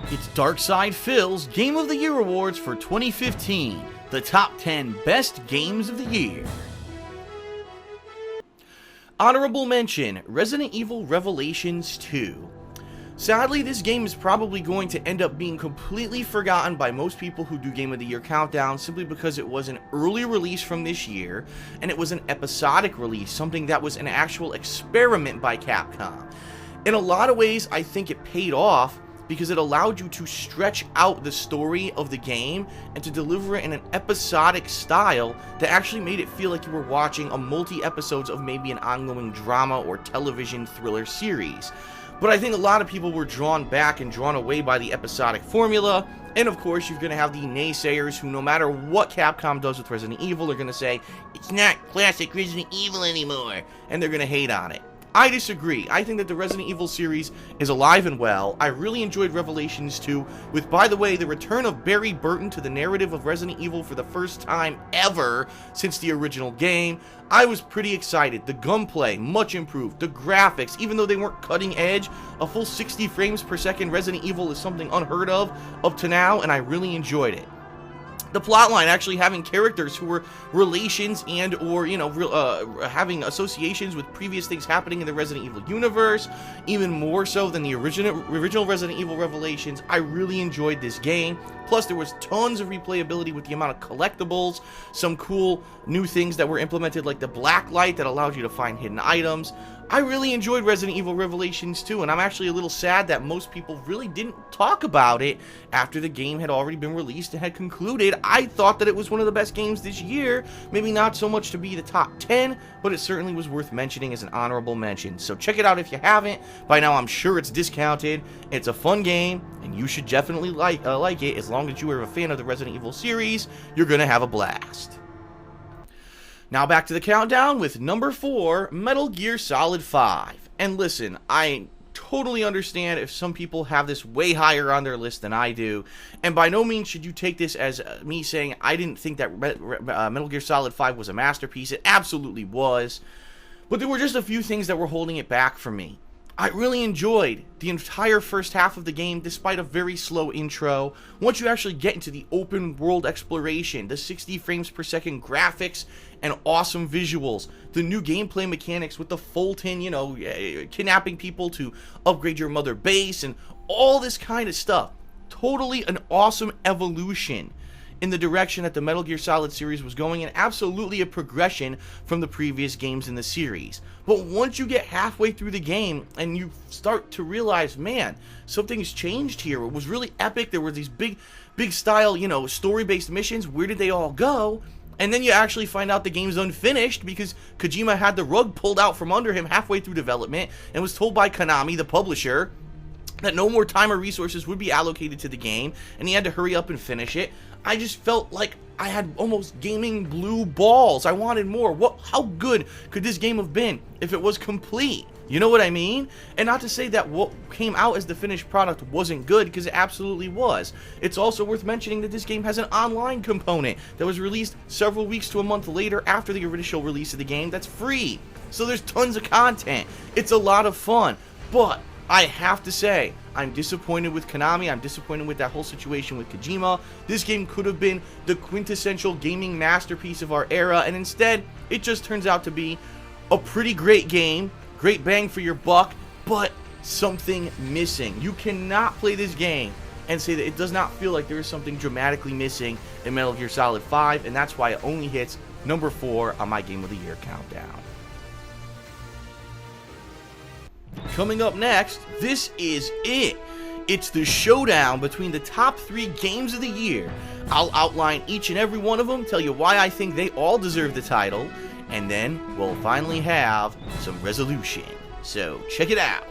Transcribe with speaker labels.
Speaker 1: It's Darkside Phil's Game of the Year Awards for 2015, the top 10 best games of the year. Honorable mention, Resident Evil Revelations 2. Sadly, this game is probably going to end up being completely forgotten by most people who do Game of the Year countdowns simply because it was an early release from this year, and it was an episodic release, something that was an actual experiment by Capcom. In a lot of ways, I think it paid off because it allowed you to stretch out the story of the game and to deliver it in an episodic style that actually made it feel like you were watching a multi-episodes of maybe an ongoing drama or television thriller series. But I think a lot of people were drawn back and drawn away by the episodic formula, and of course you're going to have the naysayers who, no matter what Capcom does with Resident Evil, are going to say, it's not classic Resident Evil anymore, and they're going to hate on it. I disagree. I think that the Resident Evil series is alive and well. I really enjoyed Revelations 2, with, by the way, the return of Barry Burton to the narrative of Resident Evil for the first time ever since the original game. I was pretty excited. The gunplay, much improved. The graphics, even though they weren't cutting edge, a full 60 frames per second Resident Evil is something unheard of up to now, and I really enjoyed it. The plotline actually having characters who were relations and or, having associations with previous things happening in the Resident Evil universe, even more so than the original Resident Evil Revelations. I really enjoyed this game. Plus, there was tons of replayability with the amount of collectibles, some cool new things that were implemented like the black light that allowed you to find hidden items. I really enjoyed Resident Evil Revelations 2, and I'm actually a little sad that most people really didn't talk about it after the game had already been released and had concluded. I thought that it was one of the best games this year, maybe not so much to be the top 10, but it certainly was worth mentioning as an honorable mention. So check it out if you haven't. By now I'm sure it's discounted. It's a fun game, and you should definitely like it. As long as you are a fan of the Resident Evil series, you're going to have a blast. Now back to the countdown with number 4, Metal Gear Solid 5. And listen, I totally understand if some people have this way higher on their list than I do, and by no means should you take this as me saying I didn't think that Metal Gear Solid 5 was a masterpiece. It absolutely was, but there were just a few things that were holding it back for me. I really enjoyed the entire first half of the game despite a very slow intro. Once you actually get into the open world exploration, the 60 frames per second graphics and awesome visuals, the new gameplay mechanics with the Fulton, kidnapping people to upgrade your mother base and all this kind of stuff. Totally an awesome evolution in the direction that the Metal Gear Solid series was going, and absolutely a progression from the previous games in the series. But once you get halfway through the game and you start to realize, man, something's changed here. It was really epic. There were these big style, story-based missions. Where did they all go? And then you actually find out the game's unfinished because Kojima had the rug pulled out from under him halfway through development and was told by Konami, the publisher, that no more time or resources would be allocated to the game, and he had to hurry up and finish it. I just felt like I had almost gaming blue balls. I wanted more. How good could this game have been if it was complete? You know what I mean? And not to say that what came out as the finished product wasn't good, because it absolutely was. It's also worth mentioning that this game has an online component that was released several weeks to a month later after the initial release of the game that's free. So there's tons of content. It's a lot of fun. But I have to say, I'm disappointed with Konami. I'm disappointed with that whole situation with Kojima. This game could have been the quintessential gaming masterpiece of our era, and instead, it just turns out to be a pretty great game, great bang for your buck, but something missing. You cannot play this game and say that it does not feel like there is something dramatically missing in Metal Gear Solid 5, and that's why it only hits number 4 on my Game of the Year countdown. Coming up next, this is it. It's the showdown between the top 3 games of the year. I'll outline each and every one of them, tell you why I think they all deserve the title, and then we'll finally have some resolution. So check it out.